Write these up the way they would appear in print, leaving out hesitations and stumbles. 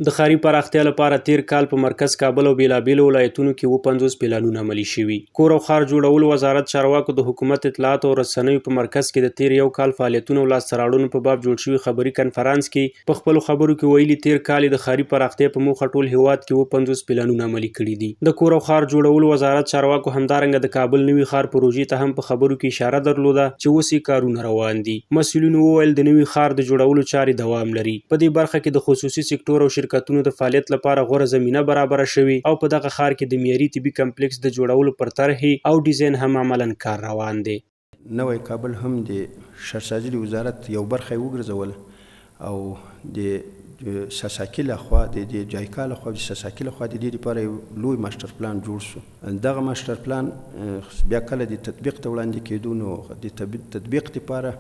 د ښاري پراختیا لپاره تیر کال په مرکز کابل او بیلابیلو ولایتونو کې 50 پلانونه عملي شوي. کور او ښار جوړولو وزارت چارواکو د حکومت اطلاعات او رسنیو په مرکز کې د تیر یو کال فعالیتونو او لاسته راوړنو په باب جوړ شوي خبري کنفرانس کې په خپلو خبرو کې ویلي تیر کال د ښاري پراختیا په موخه ټول هیواد کې 50 پلانونه عملي کړي دي. د کور او ښار جوړولو وزارت چارواکو همدارنګه د کابل نوي ښار پروژې ته هم په خبرو کې اشاره درلوده چې اوس یې کارونه روان دي. مسؤلینو وویل د نوي ښار د جوړولو چارې دوام لري. په دې برخه کې د خصوصي سکتور او شرکتونو د فعالیت لپاره غوره زمینه برابره شوې او په دغه ښار کې د معیاري طبي کمپلیکس د جوړولو پر طرحې او ډیزاین هم عملاً کار روان دی. نوی کابل هم د شهرسازي د وزارت یو برخه وګرځول او د ساساکي لخوا د جایکا لخوا د ساساکي لخوا د دې لپاره یو لوی ماستر پلان جوړ شو. دغه ماستر پلان بیا کله د تطبیق ته وړاندې کېدو نو د تطبیق لپاره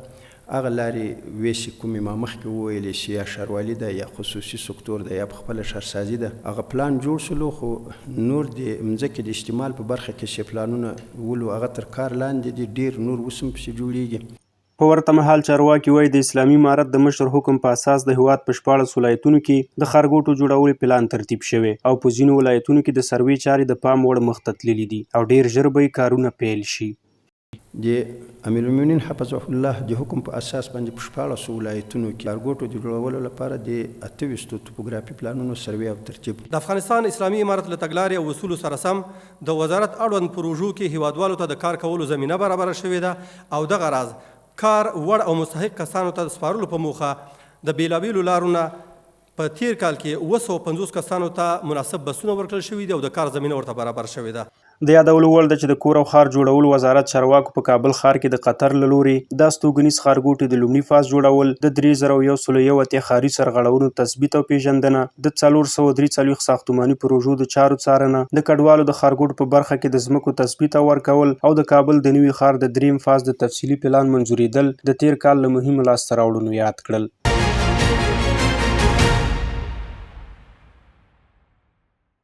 هغه لارې ویسې کومې ما مخکې وویلې چې یا ښاروالي ده یا خصوصي سکتور ده یا په خپله ښارسازي ده هغه پلان جوړ شولو خو نور د مځکې د استعمال په برخه کې چې پلانونه ولو هغه تر کار لاندې دي ډېر نور اوس هم پسې جوړیږي. په ورته مهال چارواکي وایي د اسلامي امارت د مشر حکم په اساس د هیواد په 14 ولایتونو کې د ښارګوټو جوړولو پلان ترتیب شوی او په ځینو ولایتونو کې د سروې چارې د پام وړ مخ ته تللي دي او ډېر ژر به کارونه پیل شي. د امیر المؤمنین حفظه الله د حکم په اساس باندې په 14 ولایتونو کې ښارګوټو د جوړولو لپاره د 28 توپوګرافي پلانونو سروې او ترتیب د افغانستان اسلامي امارت له تګلارې او اصولو سره سم د وزارت اړوند پروژو کې هیوادوالو ته د کار کولو زمینه برابره شوې ده او دغه راز کار وړ او مستحق کسانو ته د سپارلو په موخه د بیلابیلو لارو نه په تیر کال کې 250 کسانو ته مناسب بسونه ورکړل شوي دي او د کار زمینه ورته برابر شوې ده. د یادولو وړ ده چې د کور او ښار جوړولو وزارت چارواکو په کابل ښار کې د قطر له لورې دا ستوګنیز ښارګوټي د لومړي فاز جوړول د 3101 ښاري سرغړونو تثبیت او پیژندنه د 443 ساختماني پروژو د چارو څارنه د کډوالو د ښارګوټو په برخه کې د ځمکو تثبیت او ورکول او د کابل د نوي ښار د دریم فاز د تفصیلي پلان منظوریدل د تیر کال له مهمو لاسته راوړنو یاد کړل.